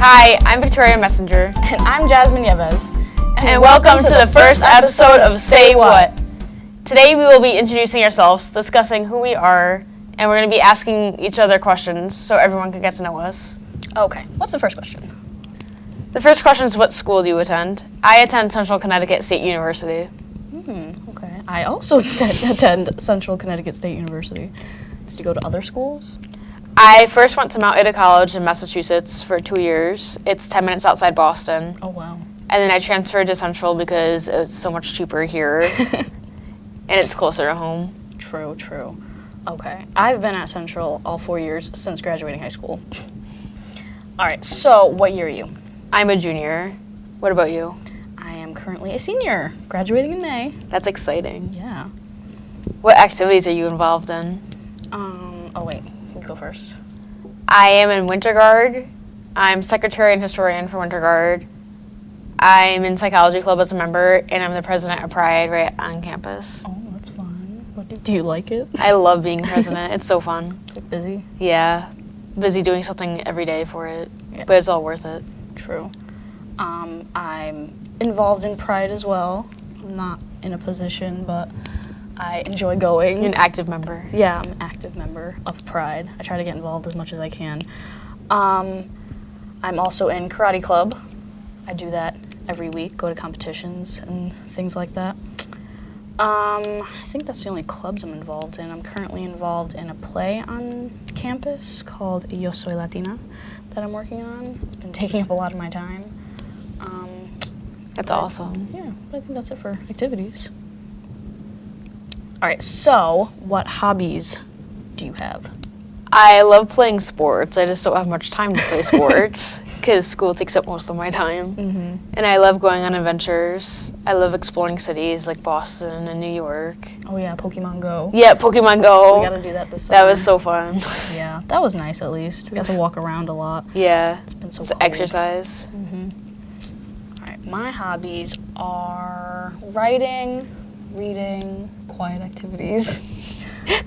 Hi, I'm Victoria Messenger. And I'm Jasmine Yevez. And welcome to the first episode of Say What. Today we will be introducing ourselves, discussing who we are, and we're going to be asking each other questions so everyone can get to know us. Okay, what's the first question? The first question is, what school do you attend? I attend Central Connecticut State University. Okay. I also attend Central Connecticut State University. Did you go to other schools? I first went to Mount Ida College in Massachusetts for 2 years. It's 10 minutes outside Boston. Oh, wow. And then I transferred to Central because it's so much cheaper here, and it's closer to home. True. Okay. I've been at Central all 4 years since graduating high school. All right, so what year are you? I'm a junior. What about you? I am currently a senior, graduating in May. That's exciting. Yeah. What activities are you involved in? Oh, wait. You go first. I am in Winter Guard. I'm secretary and historian for Winter Guard. I'm in Psychology Club as a member, and I'm the president of Pride right on campus. Oh, that's fun. Do you like it? I love being president. It's so fun. Is it busy? Yeah. Busy doing something every day for it, Yeah. but it's all worth it. True. I'm involved in Pride as well. I'm not in a position, but I enjoy going. You're an active member. Yeah, I'm an active member of Pride. I try to get involved as much as I can. I'm also in Karate Club. I do that every week, go to competitions and things like that. I think that's the only clubs I'm involved in. I'm currently involved in a play on campus called Yo Soy Latina that I'm working on. It's been taking up a lot of my time. That's awesome. Yeah, but I think that's it for activities. All right, so what hobbies do you have? I love playing sports. I just don't have much time to play sports because school takes up most of my time. Mm-hmm. And I love going on adventures. I love exploring cities like Boston and New York. Oh yeah, Pokemon Go. Yeah, Pokemon Go. We gotta do that this summer. That was so fun. Yeah, that was nice at least. We got to walk around a lot. Yeah. It's been so It's cold. exercise. Mm-hmm. All right, my hobbies are writing, reading, quiet activities.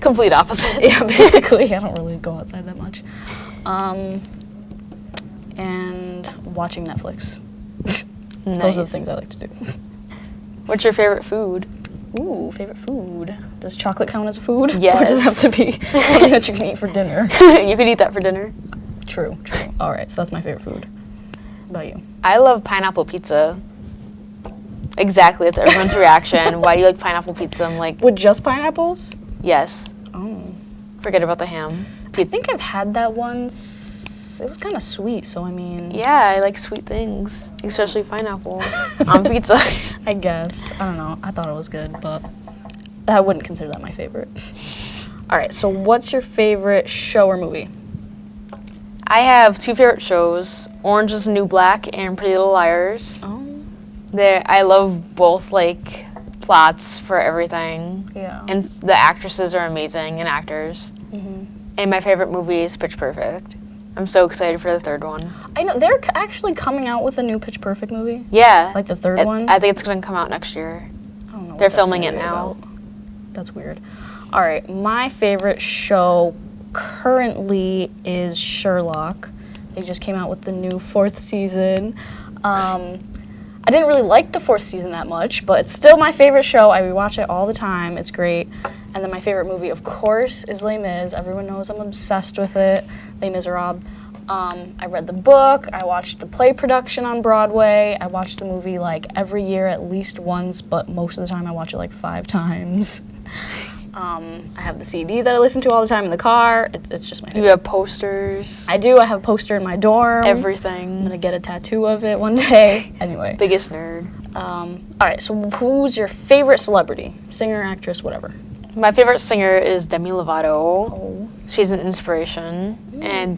Complete opposites. Yeah, basically, I don't really go outside that much. And watching Netflix. Those are the things I like to do. What's your favorite food? Ooh, favorite food. Does chocolate count as a food? Yes. Or does it have to be something that you can eat for dinner? You could eat that for dinner. True. All right, so that's my favorite food. What about you? I love pineapple pizza. Exactly, that's everyone's reaction. Why do you like pineapple pizza? I'm like, With just pineapples? yes. Oh. Forget about the ham. I think I've had that once. It was kind of sweet, so I mean... Yeah, I like sweet things, especially pineapple on pizza. I guess. I don't know. I thought it was good, but I wouldn't consider that my favorite. All right, so what's your favorite show or movie? I have two favorite shows, Orange is the New Black and Pretty Little Liars. Oh. I love both, like, plots for everything. Yeah. And the actresses are amazing and actors. Mm-hmm. And my favorite movie is Pitch Perfect. I'm so excited for the third one. I know. They're actually coming out with a new Pitch Perfect movie. Yeah. Like the third one? I think it's going to come out next year. I don't know. They're what that's filming gonna it be now. about. That's weird. All right. My favorite show currently is Sherlock. They just came out with the new 4th season. I didn't really like the 4th season that much, but it's still my favorite show. I rewatch it all the time. It's great. And then my favorite movie, of course, is Les Mis. Everyone knows I'm obsessed with it. Les Miserables. I read the book. I watched the play production on Broadway. I watch the movie like every year at least once, but most of the time I watch it like 5 times. I have the CD that I listen to all the time in the car. It's just my favorite. You have posters. I do. I have a poster in my dorm. I'm Everything. gonna get a tattoo of it one day. Anyway. Biggest nerd. All right, so who's your favorite celebrity? Singer, actress, whatever. My favorite singer is Demi Lovato. Oh. She's an inspiration. And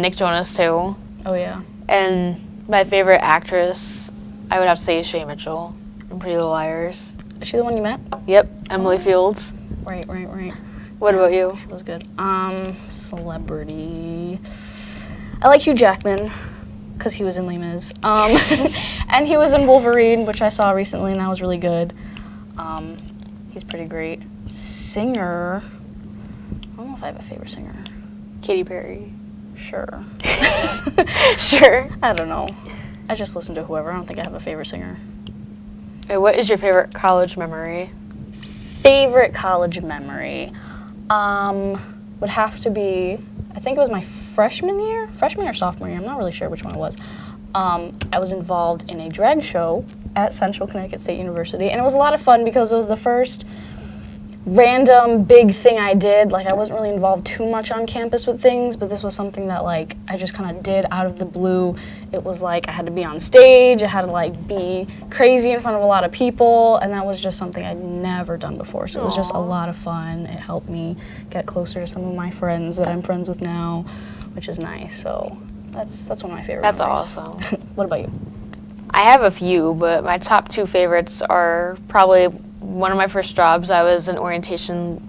Nick Jonas too. Oh, yeah. And my favorite actress, I would have to say, is Shay Mitchell in Pretty Little Liars. Is she the one you met? Yep, Emily Fields. Right. What about you? She was good. Celebrity. I like Hugh Jackman, because he was in Les Mis. And he was in Wolverine, which I saw recently, and that was really good. He's pretty great. Singer. I don't know if I have a favorite singer. Katy Perry. Sure. Sure. I don't know. I just listen to whoever. I don't think I have a favorite singer. Okay, what is your favorite college memory? Favorite college memory would have to be, I think it was my freshman or sophomore year. I'm not really sure which one it was. I was involved in a drag show at Central Connecticut State University, and it was a lot of fun because it was the first random big thing I did. Like, I wasn't really involved too much on campus with things, but this was something that, like, I just kind of did out of the blue. It was like I had to be on stage, I had to, like, be crazy in front of a lot of people, and that was just something I'd never done before. So it was just a lot of fun. It helped me get closer to some of my friends that I'm friends with now, which is nice. So that's one of my favorite That's memories. awesome. What about you? I have a few, but my top two favorites are probably one of my first jobs. I was an orientation,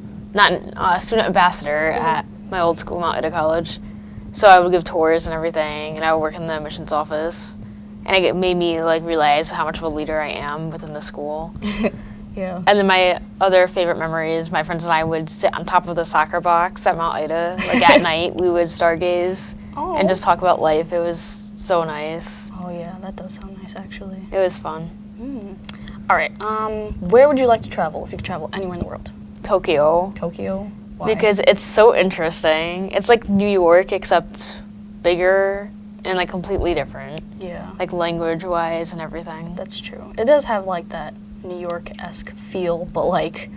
student ambassador at my old school, Mount Ida College. So I would give tours and everything, and I would work in the admissions office. And it made me like realize how much of a leader I am within the school. Yeah. And then my other favorite memory is my friends and I would sit on top of the soccer box at Mount Ida. Like at night, we would stargaze and just talk about life. It was so nice. Oh yeah, that does sound nice actually. It was fun. All right. Where would you like to travel if you could travel anywhere in the world? Tokyo. Tokyo. Why? Because it's so interesting. It's like New York, except bigger and like completely different, Yeah, like language-wise and everything. that's true. It does have like that New York-esque feel, but like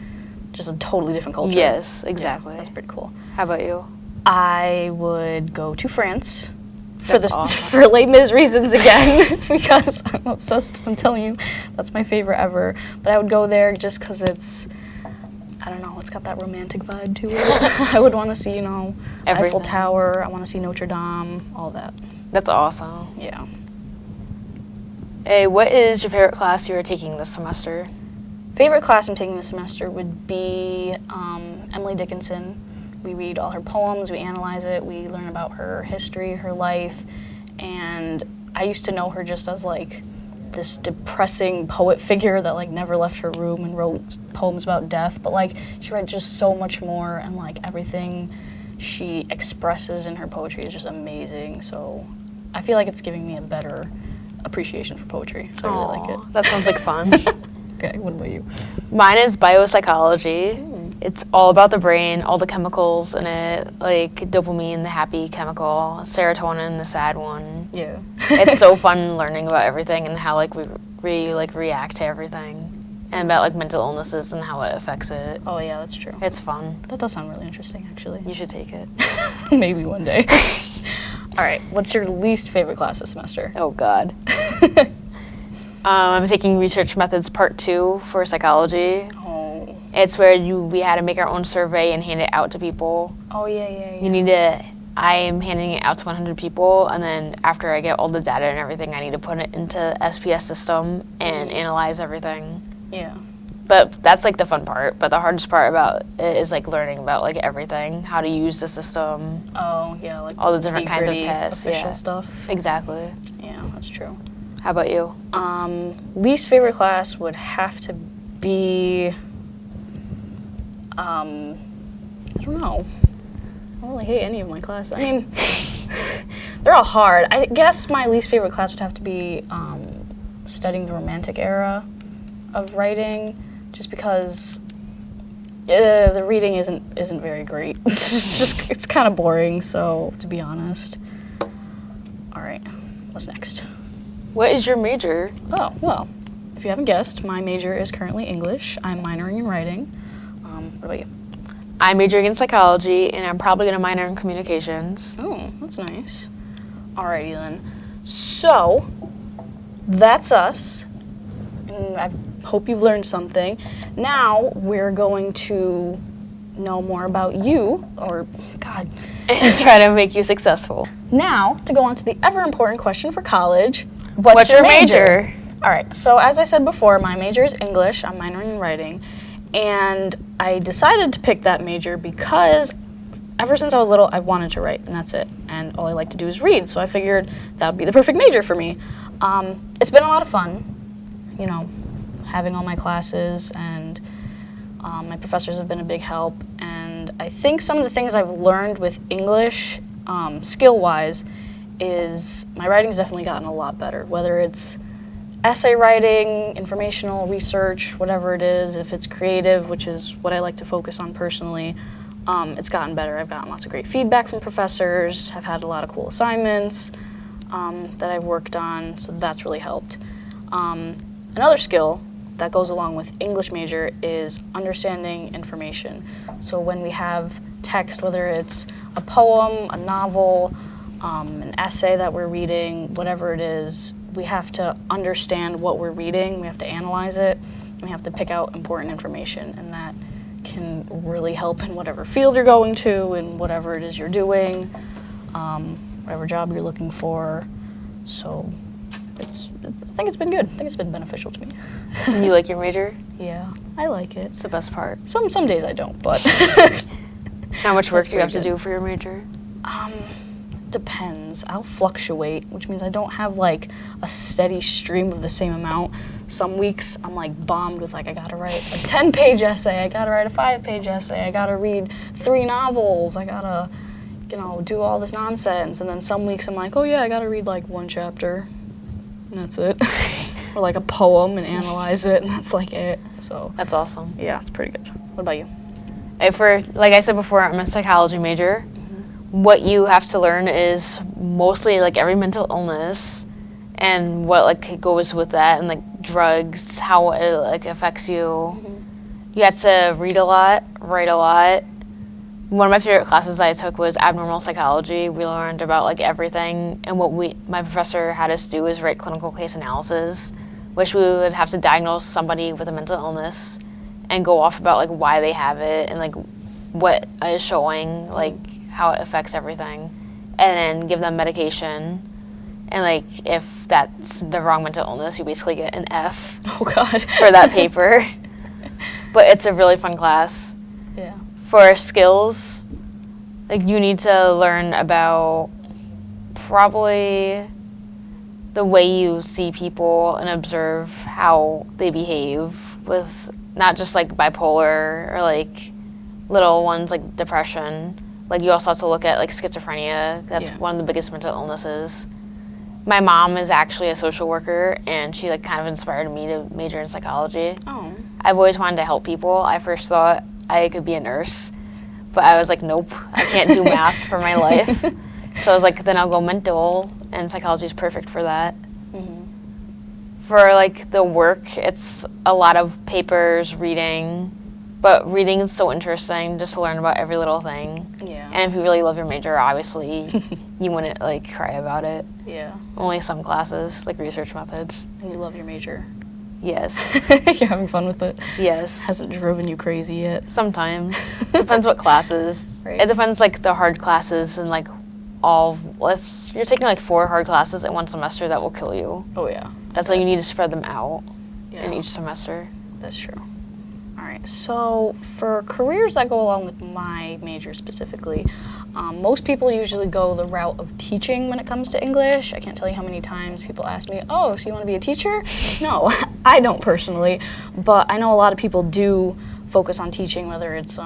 just a totally different culture. Yes, Yeah, exactly. that's pretty cool. How about you? I would go to France for That's awesome. for Les Mis reasons again because I'm obsessed. I'm telling you, that's my favorite ever. But I would go there just because it's, I don't know, it's got that romantic vibe to it. I would want to see, Eiffel Everything. Tower. I want to see Notre Dame. All that. That's awesome. Yeah. Hey, what is your favorite class you are taking this semester? Favorite class I'm taking this semester would be Emily Dickinson. We read all her poems, we analyze it, we learn about her history, her life, and I used to know her just as like this depressing poet figure that like never left her room and wrote poems about death, but like she writes just so much more, and like everything she expresses in her poetry is just amazing. So I feel like it's giving me a better appreciation for poetry. So I really like it. That sounds like fun. Okay, what about you? Mine is biopsychology. It's all about the brain, all the chemicals in it, like dopamine, the happy chemical, serotonin, the sad one. Yeah. It's so fun learning about everything and how like we like react to everything, and about like mental illnesses and how it affects it. Oh yeah, that's true. It's fun. That does sound really interesting, actually. You should take it. Maybe one day. All right, what's your least favorite class this semester? Oh God. I'm taking Research Methods Part 2 for psychology. Oh. It's where we had to make our own survey and hand it out to people. Oh yeah. I am handing it out to 100 people, and then after I get all the data and everything, I need to put it into SPS system and analyze everything. Yeah. But that's like the fun part. But the hardest part about it is like learning about like everything, how to use the system, Oh yeah, like all the different kinds of gritty tests. official Yeah, stuff. exactly. Yeah, that's true. How about you? Least favorite class would have to be, I don't know. I don't really hate any of my classes. I mean, they're all hard. I guess my least favorite class would have to be studying the Romantic era of writing, just because the reading isn't very great. It's kind of boring. So to be honest. All right, what's next? What is your major? Oh, well, if you haven't guessed, my major is currently English. I'm minoring in writing. What about you? I'm majoring in psychology, and I'm probably going to minor in communications. Oh, that's nice. Alrighty then. So, that's us. And I hope you've learned something. Now, we're going to know more about you, or, God. And try to make you successful. Now, to go on to the ever important question for college. What's your major? All right, so as I said before, my major is English. I'm minoring in writing. And I decided to pick that major because ever since I was little, I wanted to write, and that's it. And all I like to do is read, so I figured that would be the perfect major for me. It's been a lot of fun, having all my classes, and my professors have been a big help. And I think some of the things I've learned with English skill-wise, is my writing's definitely gotten a lot better. Whether it's essay writing, informational research, whatever it is, if it's creative, which is what I like to focus on personally, it's gotten better. I've gotten lots of great feedback from professors. I've had a lot of cool assignments that I've worked on, so that's really helped. Another skill that goes along with English major is understanding information. So when we have text, whether it's a poem, a novel, an essay that we're reading, whatever it is, we have to understand what we're reading, we have to analyze it, and we have to pick out important information, and that can really help in whatever field you're going to and whatever it is you're doing, whatever job you're looking for. So I think it's been good. I think it's been beneficial to me. You like your major? Yeah, I like it. It's the best part. Some days I don't, but How much work That's do you have to pretty do for your major? depends. I'll fluctuate, which means I don't have like a steady stream of the same amount. Some weeks I'm like bombed with like I gotta write a 10-page essay, I gotta write a 5-page essay, I gotta read 3 novels, I gotta, do all this nonsense. And then some weeks I'm like, oh yeah, I gotta read like 1 chapter, and that's it. Or like a poem and analyze it, and that's like it. So That's awesome. yeah, it's pretty good. What about you? Like I said before, I'm a psychology major. What you have to learn is mostly like every mental illness and what like goes with that, and like drugs, how it like affects you. You have to read a lot, write a lot. One of my favorite classes I took was abnormal psychology. We learned about like everything, and what my professor had us do is write clinical case analysis, which we would have to diagnose somebody with a mental illness and go off about like why they have it and like what is showing, like how it affects everything, and then give them medication. And like if that's the wrong mental illness, you basically get an F Oh God. for that paper. But it's a really fun class. Yeah. For skills, like you need to learn about probably the way you see people and observe how they behave, with not just like bipolar or like little ones like depression. Like you also have to look at like schizophrenia. That's Yeah. one of the biggest mental illnesses. My mom is actually a social worker, and she like kind of inspired me to major in psychology. Oh. I've always wanted to help people. I first thought I could be a nurse, but I was like, nope, I can't do math for my life. So I was like, then I'll go mental, and psychology is perfect for that. For like the work, it's a lot of papers, reading, but reading is so interesting just to learn about every little thing. Yeah. And if you really love your major, obviously you wouldn't like cry about it. Yeah. Only some classes, like research methods. And you love your major. Yes, You're having fun with it. yes. Hasn't driven you crazy yet. Sometimes. Depends what classes. Right. It depends like the hard classes and like if you're taking like 4 hard classes in one semester, that will kill you. Oh yeah. That's why you need to spread them out in Yeah. each semester. That's true. All right. So for careers that go along with my major specifically, most people usually go the route of teaching when it comes to English. I can't tell you how many times people ask me, "Oh, so you want to be a teacher?" No, I don't personally, but I know a lot of people do focus on teaching, whether it's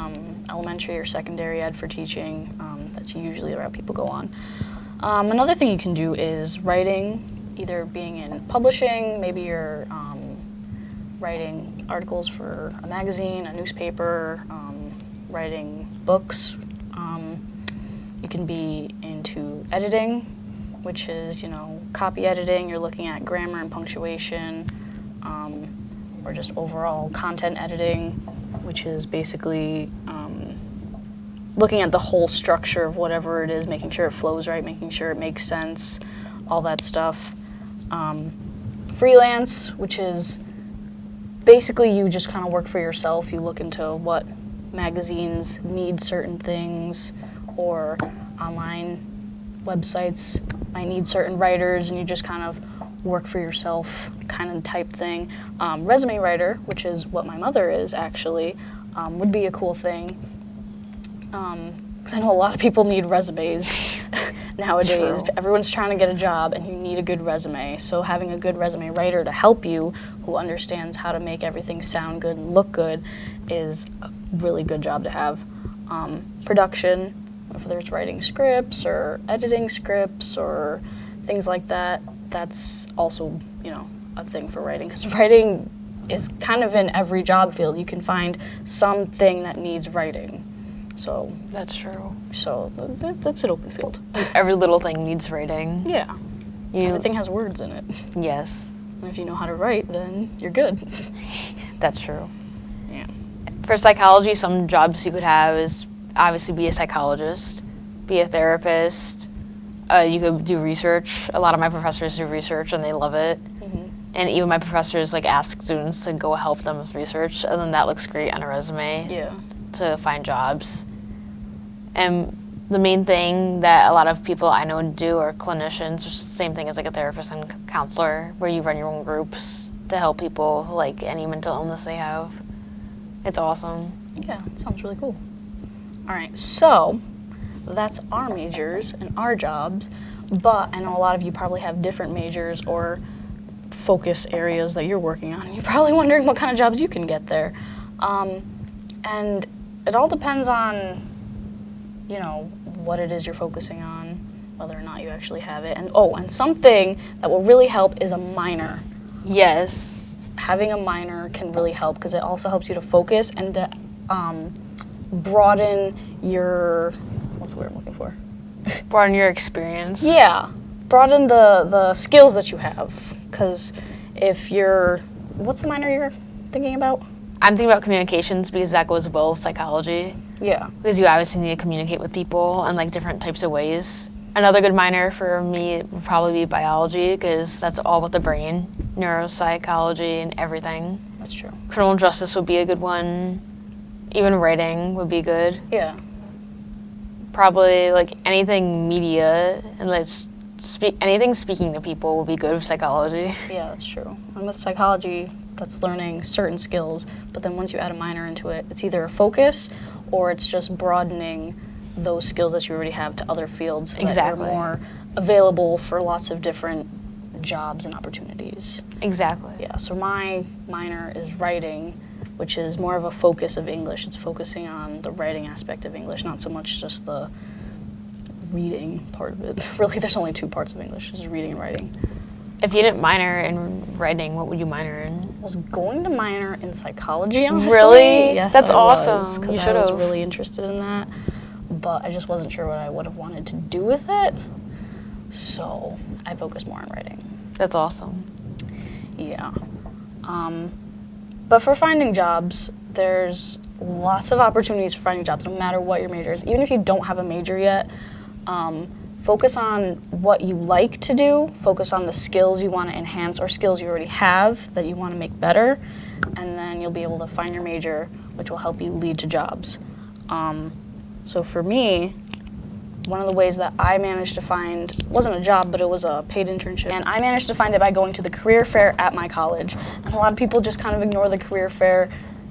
elementary or secondary ed for teaching. That's usually the route people go on. Another thing you can do is writing, either being in publishing, maybe you're writing articles for a magazine, a newspaper, writing books. You can be into editing, which is, copy editing. You're looking at grammar and punctuation, or just overall content editing, which is basically looking at the whole structure of whatever it is, making sure it flows right, making sure it makes sense, all that stuff. Freelance, which is basically you just kind of work for yourself. You look into what magazines need certain things, or online websites might need certain writers, and you just kind of work for yourself kind of type thing. Resume writer, which is what my mother is actually, would be a cool thing. Because I know a lot of people need resumes nowadays. True. Everyone's trying to get a job, and you need a good resume. So having a good resume writer to help you, who understands how to make everything sound good and look good, is a really good job to have. Production, whether it's writing scripts or editing scripts or things like that. That's also, a thing for writing, because writing is kind of in every job field. You can find something that needs writing. So That's true. That's an open field. Every little thing needs writing. Yeah. You, Everything has words in it. yes, And if you know how to write, then you're good. that's true. Yeah. For psychology, some jobs you could have is obviously be a psychologist, be a therapist. You could do research. A lot of my professors do research and they love it. Mm-hmm. And even my professors ask students to go help them with research, and then that looks great on a resume Yeah. to find jobs. And the main thing that a lot of people I know do are clinicians, which is the same thing as a therapist and counselor, where you run your own groups to help people any mental illness they have. It's awesome. Yeah, it sounds really cool. All right, so that's our majors and our jobs, but I know a lot of you probably have different majors or focus areas that you're working on. You're probably wondering what kind of jobs you can get there. And it all depends on, what it is you're focusing on, whether or not you actually have it. And something that will really help is a minor. Yes. Having a minor can really help because it also helps you to focus and to broaden your, what's the word I'm looking for? Broaden your experience. Yeah, broaden the skills that you have. Because if you're, what's the minor you're thinking about? I'm thinking about communications because that goes well with psychology. Yeah. Because you obviously need to communicate with people in different types of ways. Another good minor for me would probably be biology because that's all with the brain, neuropsychology and everything. That's true. Criminal justice would be a good one. Even writing would be good. Yeah. Probably anything media and anything speaking to people would be good with psychology. Yeah, that's true. And with psychology, that's learning certain skills, but then once you add a minor into it, it's either a focus or it's just broadening those skills that you already have to other fields so Exactly. that you're more available for lots of different jobs and opportunities. Exactly. Yeah, so my minor is writing, which is more of a focus of English. It's focusing on the writing aspect of English, not so much just the reading part of it. Really, there's only two parts of English, just reading and writing. If you didn't minor in writing, what would you minor in? I was going to minor in psychology, honestly. Really? Yes, That's I awesome. was, You because I was should've. really interested in that, but I just wasn't sure what I would have wanted to do with it, so I focused more on writing. That's awesome. Yeah. But for finding jobs, there's lots of opportunities for finding jobs, no matter what your major is. Even if you don't have a major yet, focus on what you like to do, focus on the skills you want to enhance or skills you already have that you want to make better, and then you'll be able to find your major, which will help you lead to jobs. So for me, one of the ways that I managed to find, wasn't a job, but it was a paid internship, and I managed to find it by going to the career fair at my college. And a lot of people just kind of ignore the career fair.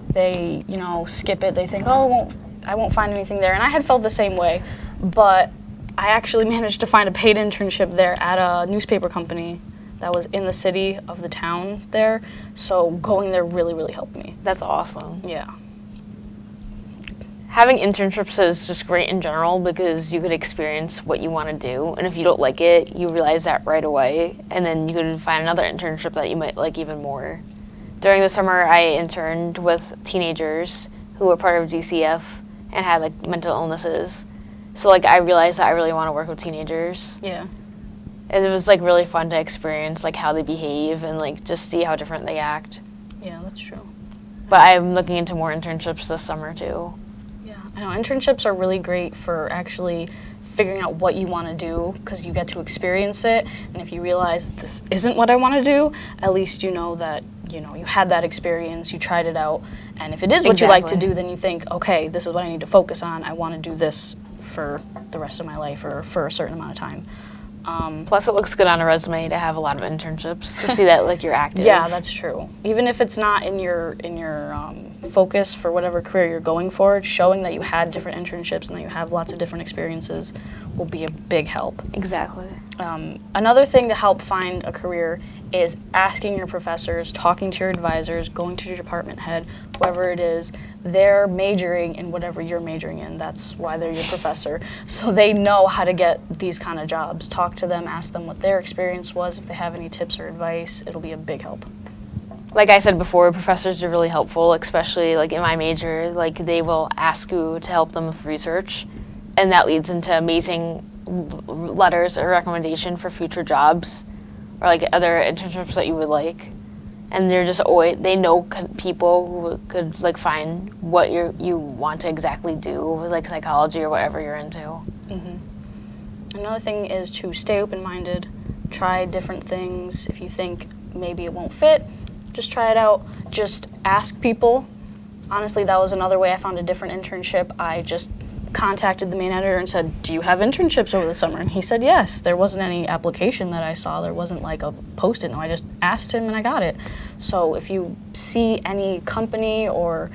They, skip it. They think, oh, I won't find anything there. And I had felt the same way, but I actually managed to find a paid internship there at a newspaper company that was in the city of the town there. So going there really, really helped me. That's awesome. Yeah. Having internships is just great in general because you could experience what you want to do, and if you don't like it, you realize that right away, and then you could find another internship that you might like even more. During the summer, I interned with teenagers who were part of DCF and had mental illnesses. So I realized that I really want to work with teenagers. Yeah. And it was really fun to experience how they behave and just see how different they act. Yeah, that's true. But I'm looking into more internships this summer too. Yeah, I know internships are really great for actually figuring out what you want to do because you get to experience it. And if you realize this isn't what I want to do, at least you know that you had that experience, you tried it out. And if it is what you like to Exactly. do, then you think, okay, this is what I need to focus on. I want to do this for the rest of my life or for a certain amount of time. Plus, it looks good on a resume to have a lot of internships to see that you're active. Yeah, that's true. Even if it's not in your focus for whatever career you're going for, showing that you had different internships and that you have lots of different experiences will be a big help. Exactly. Another thing to help find a career is asking your professors, talking to your advisors, going to your department head, whoever it is. They're majoring in whatever you're majoring in. That's why they're your professor. So they know how to get these kind of jobs. Talk to them, ask them what their experience was. If they have any tips or advice, it'll be a big help. Like I said before, professors are really helpful, especially like in my major. Like they will ask you to help them with research, and that leads into amazing letters or recommendation for future jobs or like other internships that you would like. And they're just always, they know people who could like find what you want to exactly do with like psychology or whatever you're into. Another thing is to stay open-minded, try different things. If you think maybe it won't fit, just try it out. Just ask people. Honestly, that was another way I found a different internship. I just contacted the main editor and said, do you have internships over the summer? And he said yes. There wasn't any application that I saw. There wasn't like a post-it. No, I just asked him and I got it. So if you see any company or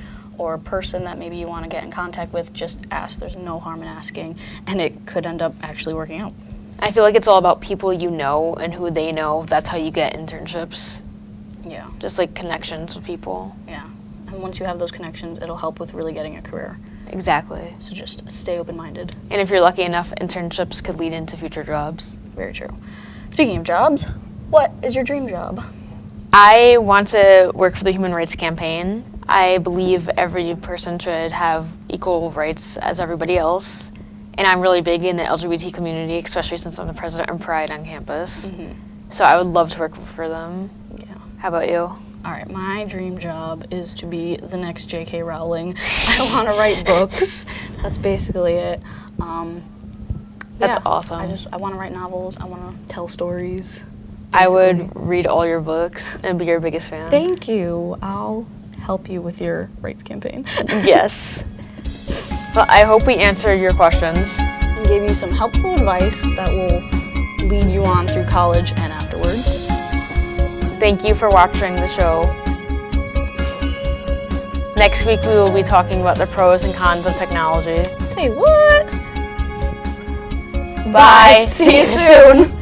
person that maybe you want to get in contact with, just ask. There's no harm in asking, and it could end up actually working out. I feel like it's all about people you know and who they know. That's how you get internships. Yeah. Just like connections with people. Yeah. And once you have those connections, it'll help with really getting a career. Exactly. So just stay open-minded. And if you're lucky enough, internships could lead into future jobs. Very true. Speaking of jobs, what is your dream job? I want to work for the Human Rights Campaign. I believe every person should have equal rights as everybody else. And I'm really big in the LGBT community, especially since I'm the president of Pride on campus. So I would love to work for them. Yeah. How about you? All right, my dream job is to be the next J.K. Rowling. I want to write books. That's basically it. That's awesome. I want to write novels. I want to tell stories. I basically. would read all your books and be your biggest fan. Thank you. I'll help you with your rights campaign. Yes. Well, I hope we answered your questions. And gave you some helpful advice that will lead you on through college and afterwards. Thank you for watching the show. Next week we will be talking about the pros and cons of technology. Say what? Bye. See you soon.